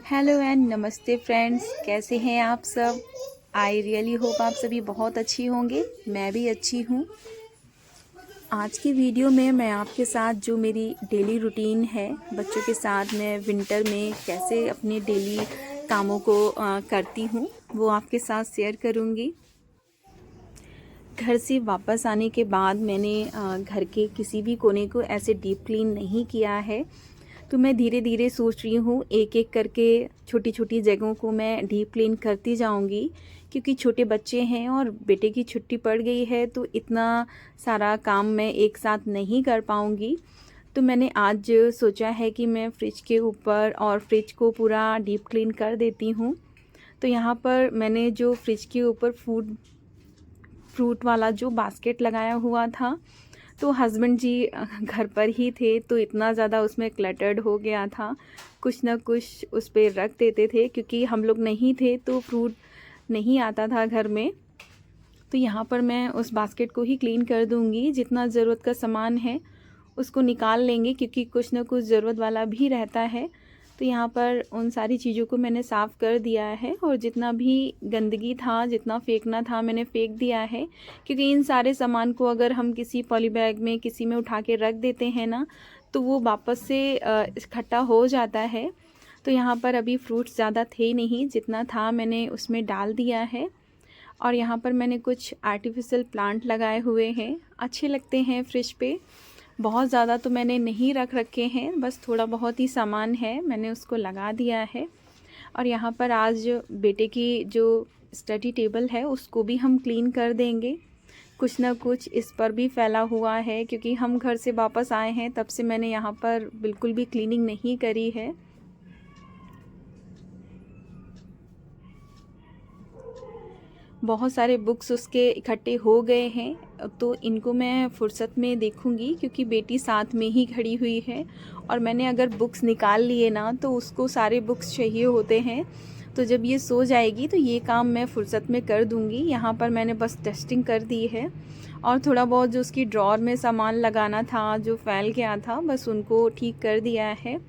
Hello and नमस्ते friends, कैसे हैं आप सब। आई रियली होप आप सभी बहुत अच्छी होंगे। मैं भी अच्छी हूँ। आज की वीडियो में मैं आपके साथ जो मेरी डेली रूटीन है, बच्चों के साथ मैं विंटर में कैसे अपने डेली कामों को करती हूँ, वो आपके साथ शेयर करूँगी। घर से वापस आने के बाद मैंने घर के किसी भी कोने को ऐसे डीप क्लीन नहीं किया है। तो मैं धीरे धीरे सोच रही हूँ एक एक करके छोटी छोटी जगहों को मैं डीप क्लीन करती जाऊँगी, क्योंकि छोटे बच्चे हैं और बेटे की छुट्टी पड़ गई है तो इतना सारा काम मैं एक साथ नहीं कर पाऊँगी। तो मैंने आज सोचा है कि मैं फ्रिज के ऊपर और फ्रिज को पूरा डीप क्लीन कर देती हूँ। तो यहाँ पर मैंने जो फ्रिज के ऊपर फ्रूट वाला जो बास्केट लगाया हुआ था, तो हस्बैंड जी घर पर ही थे तो इतना ज़्यादा उसमें क्लटर्ड हो गया था। कुछ ना कुछ उस पर रख देते थे, क्योंकि हम लोग नहीं थे तो फ्रूट नहीं आता था घर में। तो यहाँ पर मैं उस बास्केट को ही क्लीन कर दूँगी। जितना ज़रूरत का सामान है उसको निकाल लेंगे, क्योंकि कुछ ना कुछ ज़रूरत वाला भी रहता है। तो यहाँ पर उन सारी चीज़ों को मैंने साफ़ कर दिया है, और जितना भी गंदगी था, जितना फेंकना था मैंने फेंक दिया है। क्योंकि इन सारे सामान को अगर हम किसी पॉली बैग में किसी में उठा के रख देते हैं ना, तो वो वापस से इकट्ठा हो जाता है। तो यहाँ पर अभी फ्रूट्स ज़्यादा थे नहीं, जितना था मैंने उसमें डाल दिया है। और यहाँ पर मैंने कुछ आर्टिफिशियल प्लांट लगाए हुए हैं, अच्छे लगते हैं फ्रिज पे। बहुत ज़्यादा तो मैंने नहीं रख रखे हैं, बस थोड़ा बहुत ही सामान है, मैंने उसको लगा दिया है। और यहाँ पर आज बेटे की जो स्टडी टेबल है उसको भी हम क्लीन कर देंगे। कुछ ना कुछ इस पर भी फैला हुआ है, क्योंकि हम घर से वापस आए हैं तब से मैंने यहाँ पर बिल्कुल भी क्लीनिंग नहीं करी है। बहुत सारे बुक्स उसके इकट्ठे हो गए हैं, तो इनको मैं फुर्सत में देखूंगी, क्योंकि बेटी साथ में ही खड़ी हुई है। और मैंने अगर बुक्स निकाल लिए ना तो उसको सारे बुक्स चाहिए होते हैं। तो जब ये सो जाएगी तो ये काम मैं फुर्सत में कर दूंगी। यहाँ पर मैंने बस टेस्टिंग कर दी है, और थोड़ा बहुत जो उसकी ड्रॉर में सामान लगाना था जो फैल गया था, बस उनको ठीक कर दिया है।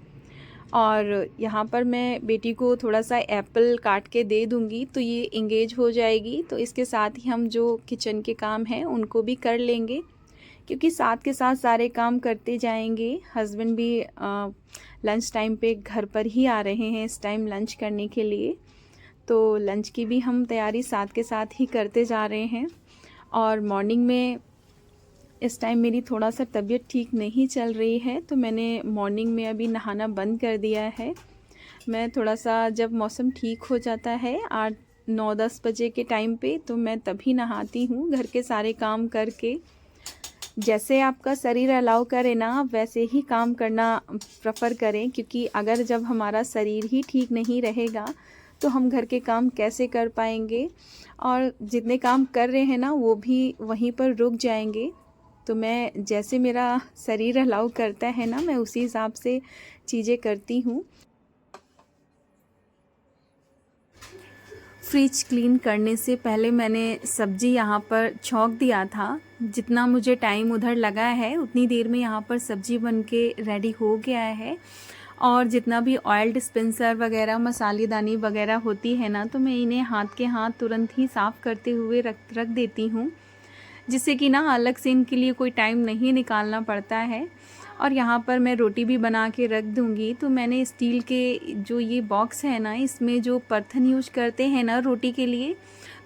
और यहाँ पर मैं बेटी को थोड़ा सा एप्पल काट के दे दूँगी तो ये इंगेज हो जाएगी। तो इसके साथ ही हम जो किचन के काम हैं उनको भी कर लेंगे, क्योंकि साथ के साथ सारे काम करते जाएंगे। हस्बैंड भी लंच टाइम पे घर पर ही आ रहे हैं इस टाइम लंच करने के लिए, तो लंच की भी हम तैयारी साथ के साथ ही करते जा रहे हैं। और मॉर्निंग में इस टाइम मेरी थोड़ा सा तबीयत ठीक नहीं चल रही है, तो मैंने मॉर्निंग में अभी नहाना बंद कर दिया है। मैं थोड़ा सा जब मौसम ठीक हो जाता है 8 9 10 बजे के टाइम पे, तो मैं तभी नहाती हूँ घर के सारे काम करके। जैसे आपका शरीर अलाउ करे ना, आप वैसे ही काम करना प्रेफर करें, क्योंकि अगर जब हमारा शरीर ही ठीक नहीं रहेगा तो हम घर के काम कैसे कर पाएंगे, और जितने काम कर रहे हैं ना वो भी वहीं पर रुक जाएंगे। तो मैं जैसे मेरा शरीर अलाउ करता है ना, मैं उसी हिसाब से चीज़ें करती हूँ। फ्रिज क्लीन करने से पहले मैंने सब्ज़ी यहाँ पर छौंक दिया था। जितना मुझे टाइम उधर लगा है उतनी देर में यहाँ पर सब्ज़ी बन के रेडी हो गया है। और जितना भी ऑयल डिस्पेंसर वगैरह मसालेदानी वगैरह होती है ना, तो मैं इन्हें हाथ के हाथ तुरंत ही साफ़ करते हुए रख देती हूँ, जिससे कि ना अलग से इनके लिए कोई टाइम नहीं निकालना पड़ता है। और यहाँ पर मैं रोटी भी बना के रख दूँगी। तो मैंने स्टील के जो ये बॉक्स है ना, इसमें जो बर्तन यूज करते हैं ना रोटी के लिए,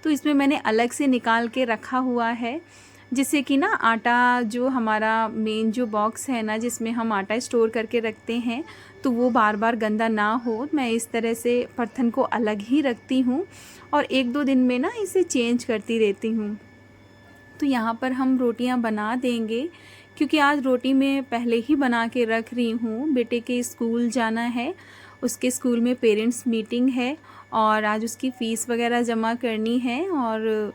तो इसमें मैंने अलग से निकाल के रखा हुआ है, जिससे कि ना आटा जो हमारा मेन जो बॉक्स है ना जिसमें हम आटा स्टोर करके रखते हैं, तो वो बार बार गंदा ना हो। मैं इस तरह से बर्तन को अलग ही रखती हूँ, और 1 2 दिन में ना इसे चेंज करती रहती हूँ। तो यहाँ पर हम रोटियाँ बना देंगे, क्योंकि आज रोटी मैं पहले ही बना के रख रही हूँ। बेटे के स्कूल जाना है, उसके स्कूल में पेरेंट्स मीटिंग है, और आज उसकी फ़ीस वगैरह जमा करनी है। और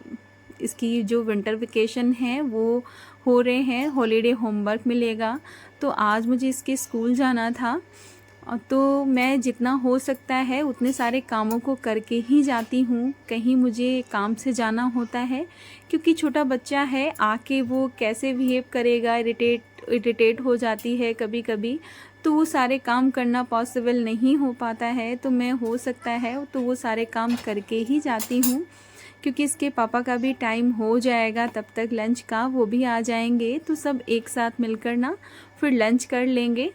इसकी जो विंटर वेकेशन है वो हो रहे हैं, हॉलीडे होमवर्क मिलेगा, तो आज मुझे इसके स्कूल जाना था। तो मैं जितना हो सकता है उतने सारे कामों को करके ही जाती हूँ। कहीं मुझे काम से जाना होता है, क्योंकि छोटा बच्चा है, आके वो कैसे बिहेव करेगा, इरिटेट हो जाती है कभी कभी। तो वो सारे काम करना पॉसिबल नहीं हो पाता है। तो मैं हो सकता है तो वो सारे काम करके ही जाती हूँ, क्योंकि इसके पापा का भी टाइम हो जाएगा, तब तक लंच का वो भी आ जाएंगे, तो सब एक साथ मिलकर ना फिर लंच कर लेंगे।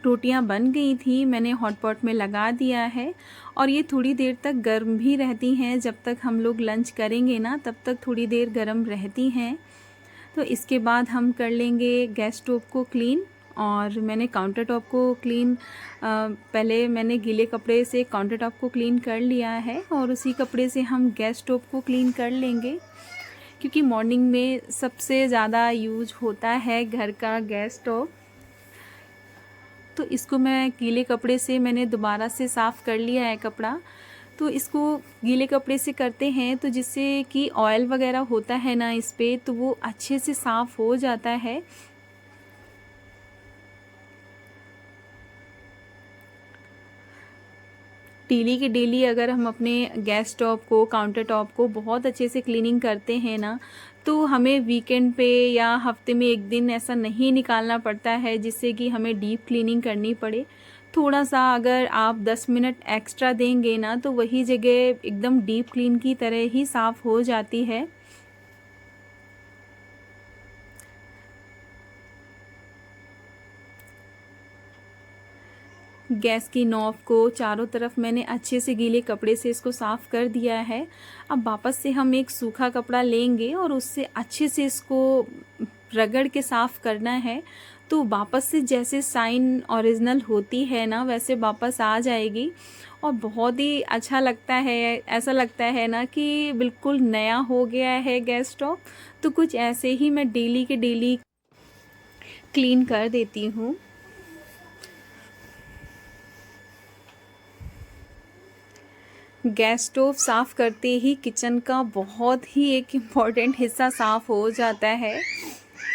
रोटियां बन गई थी, मैंने हॉट पॉट में लगा दिया है और ये थोड़ी देर तक गर्म भी रहती हैं। जब तक हम लोग लंच करेंगे ना तब तक थोड़ी देर गर्म रहती हैं। तो इसके बाद हम कर लेंगे गैस स्टोव को क्लीन। और मैंने काउंटर टॉप को क्लीन पहले मैंने गीले कपड़े से काउंटर टॉप को क्लीन कर लिया है और उसी कपड़े से हम गैस स्टोव को क्लीन कर लेंगे, क्योंकि मॉर्निंग में सबसे ज़्यादा यूज होता है घर का गैस स्टोव। तो इसको मैं गीले कपड़े से मैंने दोबारा से साफ़ कर लिया है कपड़ा। तो इसको गीले कपड़े से करते हैं तो जिससे कि ऑयल वगैरह होता है ना इस पे, तो वो अच्छे से साफ़ हो जाता है। डेली के डेली अगर हम अपने गैस टॉप को काउंटर टॉप को बहुत अच्छे से क्लीनिंग करते हैं ना, तो हमें वीकेंड पे या हफ्ते में एक दिन ऐसा नहीं निकालना पड़ता है जिससे कि हमें डीप क्लीनिंग करनी पड़े। थोड़ा सा अगर आप 10 मिनट एक्स्ट्रा देंगे ना तो वही जगह एकदम डीप क्लीन की तरह ही साफ़ हो जाती है। गैस की नॉब को चारों तरफ मैंने अच्छे से गीले कपड़े से इसको साफ़ कर दिया है। अब वापस से हम एक सूखा कपड़ा लेंगे और उससे अच्छे से इसको रगड़ के साफ़ करना है। तो वापस से जैसे साइन ओरिजिनल होती है ना वैसे वापस आ जाएगी और बहुत ही अच्छा लगता है। ऐसा लगता है ना कि बिल्कुल नया हो गया है गैस स्टोव। तो कुछ ऐसे ही मैं डेली के डेली क्लीन कर देती हूँ। गैस स्टोव साफ़ करते ही किचन का बहुत ही एक इम्पॉर्टेंट हिस्सा साफ़ हो जाता है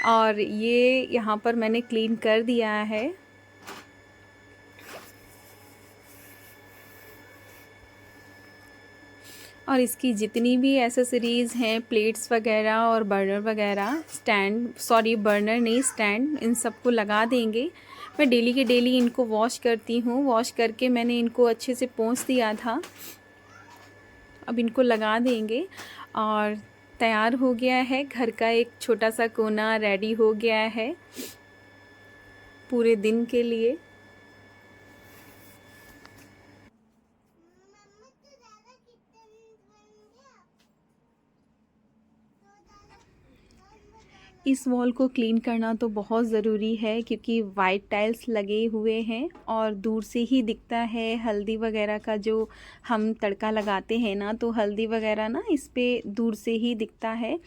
और ये यहाँ पर मैंने क्लीन कर दिया है। और इसकी जितनी भी एसेसरीज़ हैं, प्लेट्स वगैरह और बर्नर वगैरह, बर्नर नहीं स्टैंड, इन सबको लगा देंगे। मैं डेली के डेली इनको वॉश करती हूँ। वॉश करके मैंने इनको अच्छे से पोंछ दिया था। अब इनको लगा देंगे और तैयार हो गया है। घर का एक छोटा सा कोना रेडी हो गया है पूरे दिन के लिए। इस वॉल को क्लीन करना तो बहुत ज़रूरी है, क्योंकि वाइट टाइल्स लगे हुए हैं और दूर से ही दिखता है हल्दी वगैरह का जो हम तड़का लगाते हैं ना, तो हल्दी वगैरह ना इस पे दूर से ही दिखता है।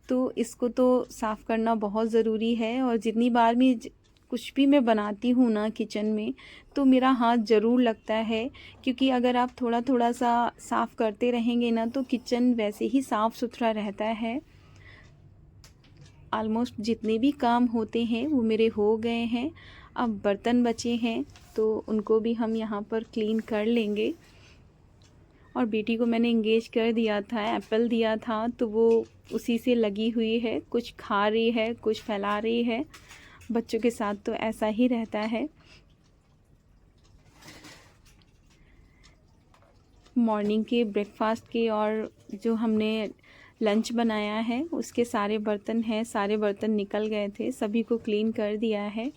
तो इसको तो साफ़ करना बहुत ज़रूरी है। और जितनी बार भी कुछ भी मैं बनाती हूँ ना किचन में, तो मेरा हाथ ज़रूर लगता है, क्योंकि अगर आप थोड़ा थोड़ा सा साफ़ करते रहेंगे ना तो किचन वैसे ही साफ़ सुथरा रहता है। ऑलमोस्ट जितने भी काम होते हैं वो मेरे हो गए हैं। अब बर्तन बचे हैं तो उनको भी हम यहाँ पर क्लीन कर लेंगे। और बेटी को मैंने इंगेज कर दिया था, एप्पल दिया था, तो वो उसी से लगी हुई है, कुछ खा रही है कुछ फैला रही है। बच्चों के साथ तो ऐसा ही रहता है। मॉर्निंग के ब्रेकफास्ट के और जो हमने लंच बनाया है उसके सारे बर्तन हैं, सारे बर्तन निकल गए थे, सभी को क्लीन कर दिया है।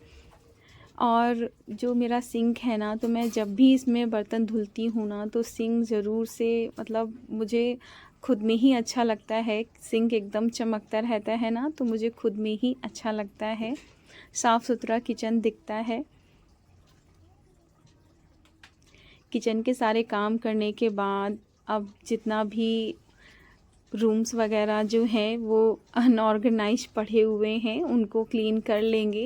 और जो मेरा सिंक है ना, तो मैं जब भी इसमें बर्तन धुलती हूँ ना तो सिंक ज़रूर से मतलब मुझे खुद में ही अच्छा लगता है। सिंक एकदम चमकता रहता है ना, तो मुझे खुद में ही अच्छा लगता है, साफ़ सुथरा किचन दिखता है। किचन के सारे काम करने के बाद अब जितना भी रूम्स वगैरह जो हैं वो अनऑर्गेनाइज पड़े हुए हैं उनको क्लीन कर लेंगे,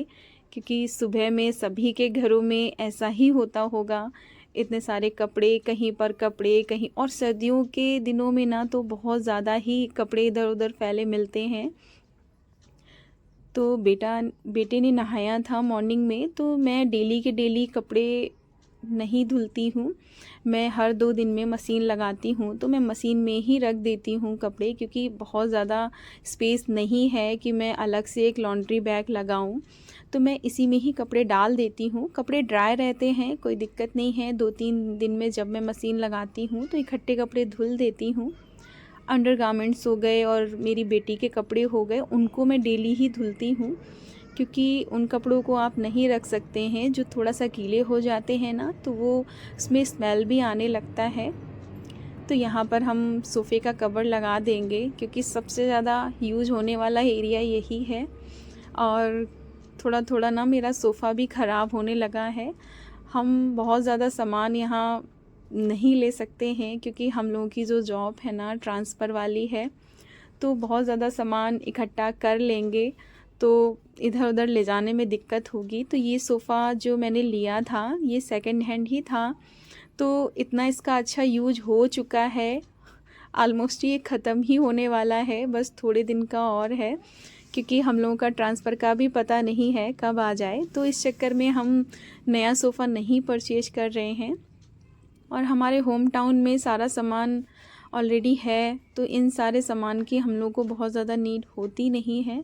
क्योंकि सुबह में सभी के घरों में ऐसा ही होता होगा। इतने सारे कपड़े, कहीं पर कपड़े कहीं, और सर्दियों के दिनों में ना तो बहुत ज़्यादा ही कपड़े इधर उधर फैले मिलते हैं। तो बेटे ने नहाया था मॉर्निंग में, तो मैं डेली के डेली कपड़े नहीं धुलती हूँ। मैं हर 2 दिन में मशीन लगाती हूँ, तो मैं मशीन में ही रख देती हूँ कपड़े, क्योंकि बहुत ज़्यादा स्पेस नहीं है कि मैं अलग से एक लॉन्ड्री बैग लगाऊँ। तो मैं इसी में ही कपड़े डाल देती हूँ। कपड़े ड्राई रहते हैं, कोई दिक्कत नहीं है। 2-3 दिन में जब मैं मशीन लगाती हूँ तो इकट्ठे कपड़े धुल देती हूँ। अंडरगारमेंट्स हो गए और मेरी बेटी के कपड़े हो गए, उनको मैं डेली ही धुलती हूँ, क्योंकि उन कपड़ों को आप नहीं रख सकते हैं। जो थोड़ा सा गीले हो जाते हैं ना, तो वो उसमें स्मेल भी आने लगता है। तो यहाँ पर हम सोफ़े का कवर लगा देंगे, क्योंकि सबसे ज़्यादा यूज होने वाला एरिया यही है। और थोड़ा थोड़ा ना मेरा सोफ़ा भी ख़राब होने लगा है। हम बहुत ज़्यादा सामान यहाँ नहीं ले सकते हैं, क्योंकि हम लोगों की जो जॉब है ना ट्रांसफ़र वाली है, तो बहुत ज़्यादा सामान इकट्ठा कर लेंगे तो इधर उधर ले जाने में दिक्कत होगी। तो ये सोफ़ा जो मैंने लिया था, ये सेकंड हैंड ही था, तो इतना इसका अच्छा यूज हो चुका है। ऑलमोस्ट ये ख़त्म ही होने वाला है, बस थोड़े दिन का और है, क्योंकि हम लोगों का ट्रांसफ़र का भी पता नहीं है कब आ जाए। तो इस चक्कर में हम नया सोफ़ा नहीं परचेज कर रहे हैं। और हमारे होम टाउन में सारा सामान ऑलरेडी है, तो इन सारे सामान की हम लोग को बहुत ज़्यादा नीड होती नहीं है।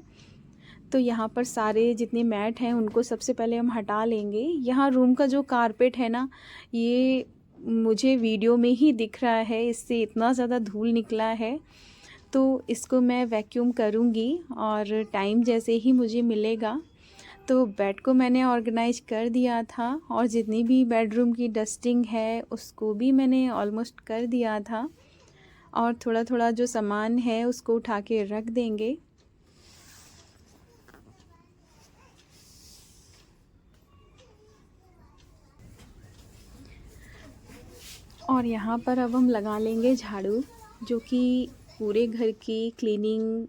तो यहाँ पर सारे जितने मैट हैं उनको सबसे पहले हम हटा लेंगे। यहाँ रूम का जो कारपेट है ना, ये मुझे वीडियो में ही दिख रहा है, इससे इतना ज़्यादा धूल निकला है। तो इसको मैं वैक्यूम करूँगी और टाइम जैसे ही मुझे मिलेगा। तो बेड को मैंने ऑर्गेनाइज कर दिया था, और जितनी भी बेडरूम की डस्टिंग है उसको भी मैंने ऑलमोस्ट कर दिया था। और थोड़ा थोड़ा जो सामान है उसको उठा के रख देंगे। और यहाँ पर अब हम लगा लेंगे झाड़ू, जो कि पूरे घर की क्लीनिंग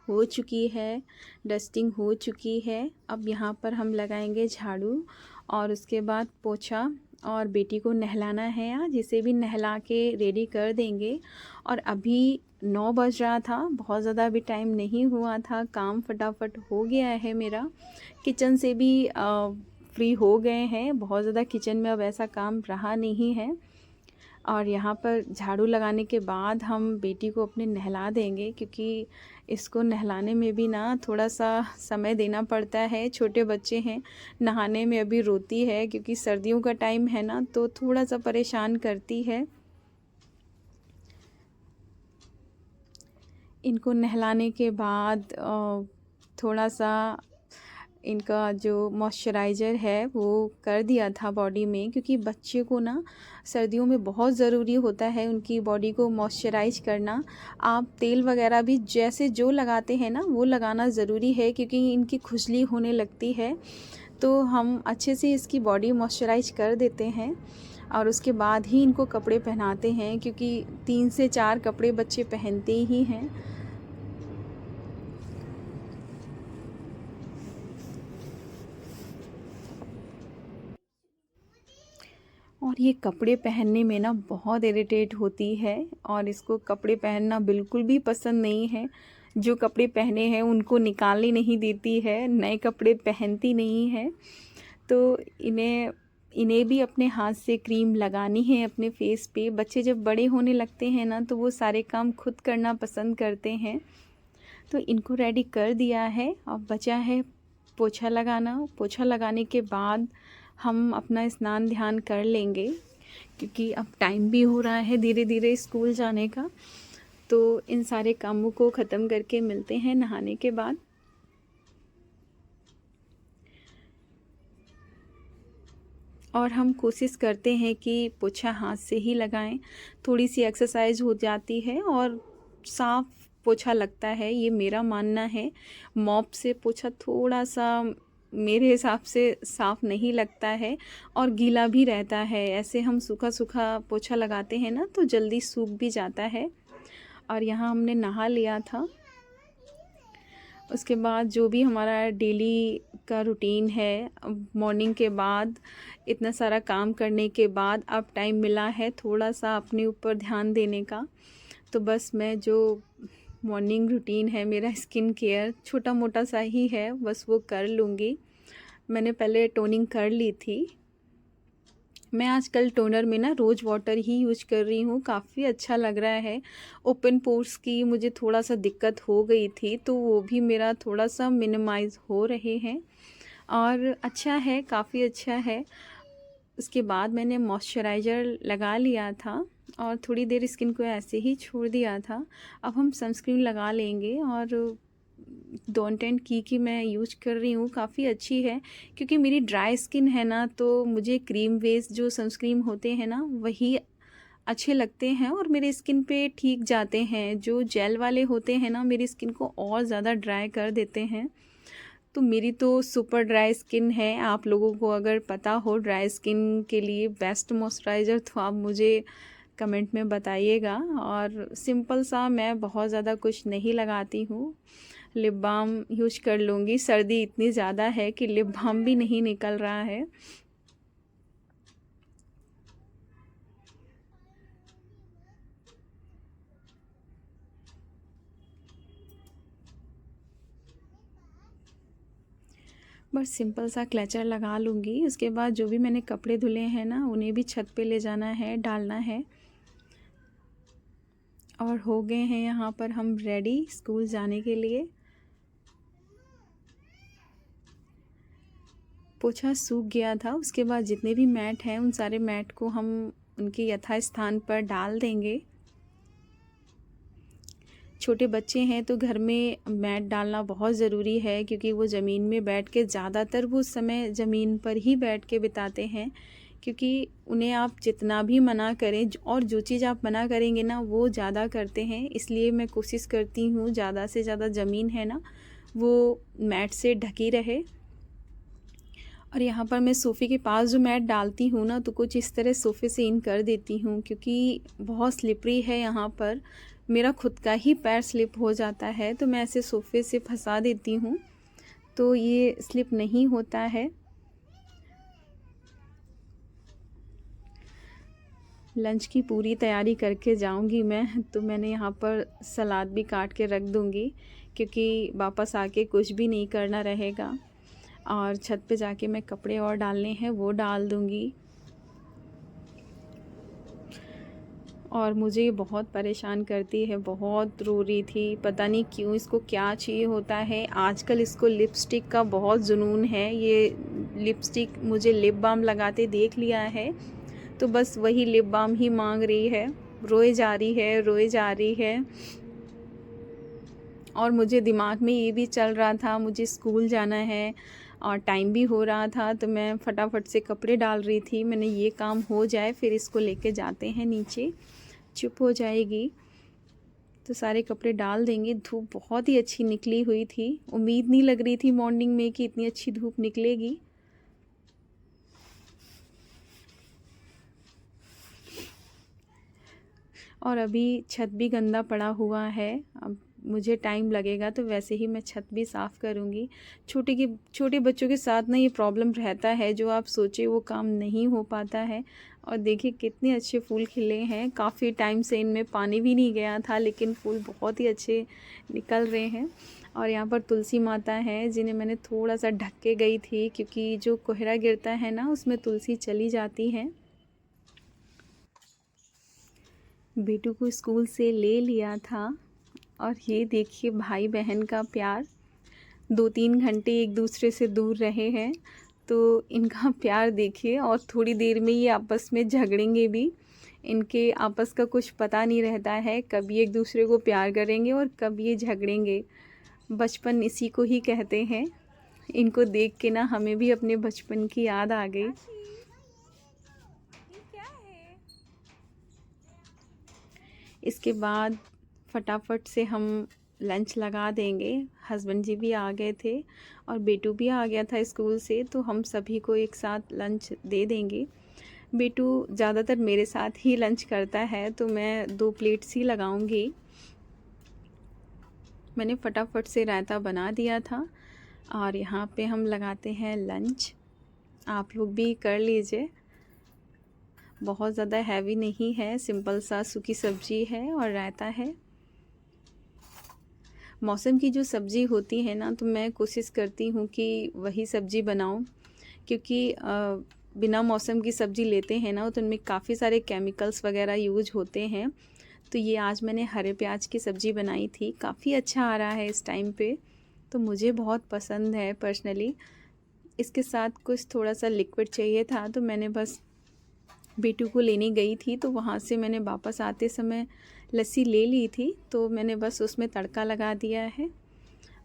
हो चुकी है, डस्टिंग हो चुकी है। अब यहाँ पर हम लगाएंगे झाड़ू और उसके बाद पोछा, और बेटी को नहलाना है आज, इसे भी नहला के रेडी कर देंगे। और अभी 9 बज रहा था, बहुत ज़्यादा अभी टाइम नहीं हुआ था, काम फटाफट हो गया है मेरा। किचन से भी फ्री हो गए हैं, बहुत ज़्यादा किचन में अब ऐसा काम रहा नहीं है। और यहाँ पर झाड़ू लगाने के बाद हम बेटी को अपने नहला देंगे, क्योंकि इसको नहलाने में भी ना थोड़ा सा समय देना पड़ता है। छोटे बच्चे हैं, नहाने में अभी रोती है, क्योंकि सर्दियों का टाइम है ना, तो थोड़ा सा परेशान करती है। इनको नहलाने के बाद थोड़ा सा इनका जो मॉइस्चराइज़र है वो कर दिया था बॉडी में, क्योंकि बच्चे को ना सर्दियों में बहुत ज़रूरी होता है उनकी बॉडी को मॉइस्चराइज करना। आप तेल वगैरह भी जैसे जो लगाते हैं ना वो लगाना ज़रूरी है, क्योंकि इनकी खुजली होने लगती है। तो हम अच्छे से इसकी बॉडी मॉइस्चराइज कर देते हैं और उसके बाद ही इनको कपड़े पहनाते हैं, क्योंकि 3 से 4 कपड़े बच्चे पहनते ही हैं। और ये कपड़े पहनने में ना बहुत इरिटेट होती है, और इसको कपड़े पहनना बिल्कुल भी पसंद नहीं है। जो कपड़े पहने हैं उनको निकालने नहीं देती है, नए कपड़े पहनती नहीं है। तो इन्हें भी अपने हाथ से क्रीम लगानी है अपने फेस पे। बच्चे जब बड़े होने लगते हैं ना, तो वो सारे काम खुद करना पसंद करते हैं। तो इनको रेडी कर दिया है, अब बचा है पोछा लगाना। पोछा लगाने के बाद हम अपना स्नान ध्यान कर लेंगे, क्योंकि अब टाइम भी हो रहा है धीरे धीरे स्कूल जाने का। तो इन सारे कामों को ख़त्म करके मिलते हैं नहाने के बाद। और हम कोशिश करते हैं कि पोछा हाथ से ही लगाएं, थोड़ी सी एक्सरसाइज हो जाती है और साफ़ पोछा लगता है, ये मेरा मानना है। मॉप से पोछा थोड़ा सा मेरे हिसाब से साफ़ नहीं लगता है और गीला भी रहता है। ऐसे हम सूखा सूखा पोछा लगाते हैं ना, तो जल्दी सूख भी जाता है। और यहाँ हमने नहा लिया था। उसके बाद जो भी हमारा डेली का रूटीन है, मॉर्निंग के बाद इतना सारा काम करने के बाद अब टाइम मिला है थोड़ा सा अपने ऊपर ध्यान देने का। तो बस मैं जो मॉर्निंग रूटीन है मेरा, स्किन केयर छोटा मोटा सा ही है, बस वो कर लूँगी। मैंने पहले टोनिंग कर ली थी, मैं आजकल टोनर में ना रोज़ वाटर ही यूज कर रही हूँ, काफ़ी अच्छा लग रहा है। ओपन पोर्स की मुझे थोड़ा सा दिक्कत हो गई थी, तो वो भी मेरा थोड़ा सा मिनिमाइज़ हो रहे हैं और अच्छा है, काफ़ी अच्छा है। उसके बाद मैंने मॉइस्चराइज़र लगा लिया था और थोड़ी देर स्किन को ऐसे ही छोड़ दिया था। अब हम सनस्क्रीन लगा लेंगे और डॉट एंड की मैं यूज कर रही हूँ, काफ़ी अच्छी है क्योंकि मेरी ड्राई स्किन है ना, तो मुझे क्रीम बेस्ड जो सनस्क्रीन होते हैं ना वही अच्छे लगते हैं और मेरे स्किन पे ठीक जाते हैं। जो जेल वाले होते हैं ना मेरी स्किन को और ज़्यादा ड्राई कर देते हैं। तो मेरी तो सुपर ड्राई स्किन है। आप लोगों को अगर पता हो ड्राई स्किन के लिए बेस्ट मॉइस्चराइज़र तो आप मुझे कमेंट में बताइएगा। और सिंपल सा, मैं बहुत ज़्यादा कुछ नहीं लगाती हूँ, लिप बाम यूज कर लूँगी। सर्दी इतनी ज़्यादा है कि लिप बाम भी नहीं निकल रहा है। बस सिंपल सा क्लचर लगा लूँगी। उसके बाद जो भी मैंने कपड़े धुले हैं ना उन्हें भी छत पे ले जाना है, डालना है। और हो गए हैं यहाँ पर हम रेडी स्कूल जाने के लिए। पोछा सूख गया था। उसके बाद जितने भी मैट हैं उन सारे मैट को हम उनके यथास्थान पर डाल देंगे। छोटे बच्चे हैं तो घर में मैट डालना बहुत ज़रूरी है क्योंकि वो ज़मीन में बैठ के ज़्यादातर वो समय ज़मीन पर ही बैठ के बिताते हैं। क्योंकि उन्हें आप जितना भी मना करें और जो चीज़ आप मना करेंगे ना वो ज़्यादा करते हैं। इसलिए मैं कोशिश करती हूँ ज़्यादा से ज़्यादा ज़मीन है ना वो मैट से ढकी रहे। और यहाँ पर मैं सोफ़े के पास जो मैट डालती हूँ ना तो कुछ इस तरह सोफ़े से इन कर देती हूँ क्योंकि बहुत स्लिपरी है। यहाँ पर मेरा खुद का ही पैर स्लिप हो जाता है तो मैं ऐसे सोफ़े से फंसा देती हूँ तो ये स्लिप नहीं होता है। लंच की पूरी तैयारी करके जाऊंगी मैं, तो मैंने यहाँ पर सलाद भी काट के रख दूंगी क्योंकि वापस आके कुछ भी नहीं करना रहेगा। और छत पे जाके मैं कपड़े और डालने हैं वो डाल दूंगी। और मुझे बहुत परेशान करती है, बहुत रो रही थी, पता नहीं क्यों इसको क्या चाहिए होता है। आजकल इसको लिपस्टिक का बहुत जुनून है। ये लिपस्टिक मुझे लिप बाम लगाते देख लिया है तो बस वही लिप बाम ही मांग रही है, रोए जा रही है, रोए जा रही है। और मुझे दिमाग में ये भी चल रहा था मुझे स्कूल जाना है और टाइम भी हो रहा था तो मैं फटाफट से कपड़े डाल रही थी। मैंने ये काम हो जाए फिर इसको लेके जाते हैं नीचे, चुप हो जाएगी तो सारे कपड़े डाल देंगे। धूप बहुत ही अच्छी निकली हुई थी, उम्मीद नहीं लग रही थी मॉर्निंग में कि इतनी अच्छी धूप निकलेगी। और अभी छत भी गंदा पड़ा हुआ है। अब मुझे टाइम लगेगा तो वैसे ही मैं छत भी साफ़ करूँगी। छोटे बच्चों के साथ ना ये प्रॉब्लम रहता है, जो आप सोचे वो काम नहीं हो पाता है। और देखिए कितने अच्छे फूल खिले हैं, काफ़ी टाइम से इनमें पानी भी नहीं गया था लेकिन फूल बहुत ही अच्छे निकल रहे हैं। और यहाँ पर तुलसी माता है जिन्हें मैंने थोड़ा सा ढक के गई थी क्योंकि जो कोहरा गिरता है ना उसमें तुलसी चली जाती हैं। बेटू को स्कूल से ले लिया था और ये देखिए भाई बहन का प्यार। 2-3 घंटे एक दूसरे से दूर रहे हैं तो इनका प्यार देखिए। और थोड़ी देर में ये आपस में झगड़ेंगे भी। इनके आपस का कुछ पता नहीं रहता है, कभी एक दूसरे को प्यार करेंगे और कभी ये झगड़ेंगे। बचपन इसी को ही कहते हैं। इनको देख के ना हमें भी अपने बचपन की याद आ गई। इसके बाद फटाफट से हम लंच लगा देंगे। हस्बैंड जी भी आ गए थे और बेटू भी आ गया था स्कूल से तो हम सभी को एक साथ लंच दे देंगे। बेटू ज़्यादातर मेरे साथ ही लंच करता है तो मैं 2 प्लेट्स ही लगाऊंगी। मैंने फटाफट से रायता बना दिया था और यहाँ पे हम लगाते हैं लंच। आप लोग भी कर लीजिए। बहुत ज़्यादा हैवी नहीं है, सिंपल सा सूखी सब्जी है और रायता है। मौसम की जो सब्ज़ी होती है ना तो मैं कोशिश करती हूँ कि वही सब्ज़ी बनाऊँ क्योंकि बिना मौसम की सब्ज़ी लेते हैं ना तो उनमें काफ़ी सारे केमिकल्स वगैरह यूज होते हैं। तो ये आज मैंने हरे प्याज की सब्ज़ी बनाई थी, काफ़ी अच्छा आ रहा है इस टाइम पे, तो मुझे बहुत पसंद है पर्सनली। इसके साथ कुछ थोड़ा सा लिक्विड चाहिए था, तो मैंने बस बेटू को लेने गई थी, तो वहाँ से मैंने वापस आते समय लस्सी ले ली थी, तो मैंने बस उसमें तड़का लगा दिया है।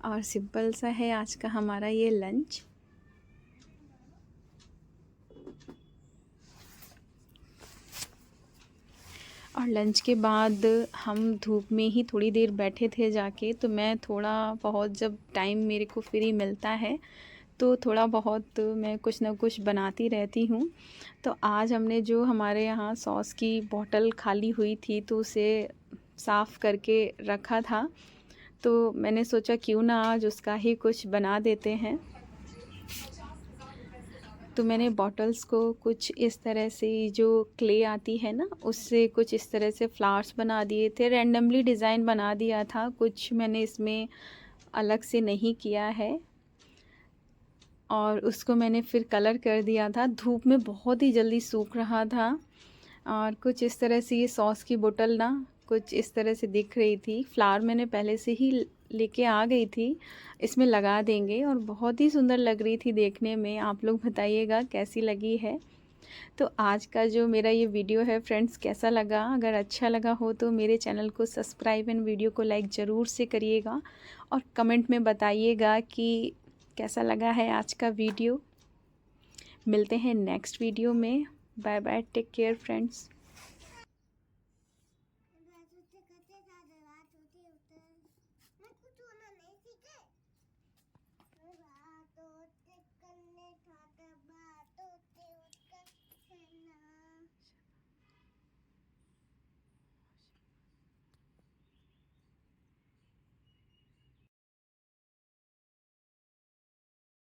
और सिंपल सा है आज का हमारा ये लंच। और लंच के बाद हम धूप में ही थोड़ी देर बैठे थे जाके, तो मैं थोड़ा बहुत जब टाइम मेरे को फ्री मिलता है तो थोड़ा बहुत मैं कुछ ना कुछ बनाती रहती हूँ। तो आज हमने जो हमारे यहाँ सॉस की बोतल खाली हुई थी तो उसे साफ़ करके रखा था, तो मैंने सोचा क्यों ना आज उसका ही कुछ बना देते हैं। तो मैंने बॉटल्स को कुछ इस तरह से, जो क्ले आती है ना, उससे कुछ इस तरह से फ्लावर्स बना दिए थे, रैंडमली डिज़ाइन बना दिया था, कुछ मैंने इसमें अलग से नहीं किया है। और उसको मैंने फिर कलर कर दिया था, धूप में बहुत ही जल्दी सूख रहा था। और कुछ इस तरह से ये सॉस की बोतल ना कुछ इस तरह से दिख रही थी। फ्लावर मैंने पहले से ही लेके आ गई थी, इसमें लगा देंगे, और बहुत ही सुंदर लग रही थी देखने में। आप लोग बताइएगा कैसी लगी है। तो आज का जो मेरा ये वीडियो है फ्रेंड्स, कैसा लगा? अगर अच्छा लगा हो तो मेरे चैनल को सब्सक्राइब एंड वीडियो को लाइक ज़रूर से करिएगा, और कमेंट में बताइएगा कि कैसा लगा है आज का वीडियो। मिलते हैं नेक्स्ट वीडियो में। Bye bye, take care friends.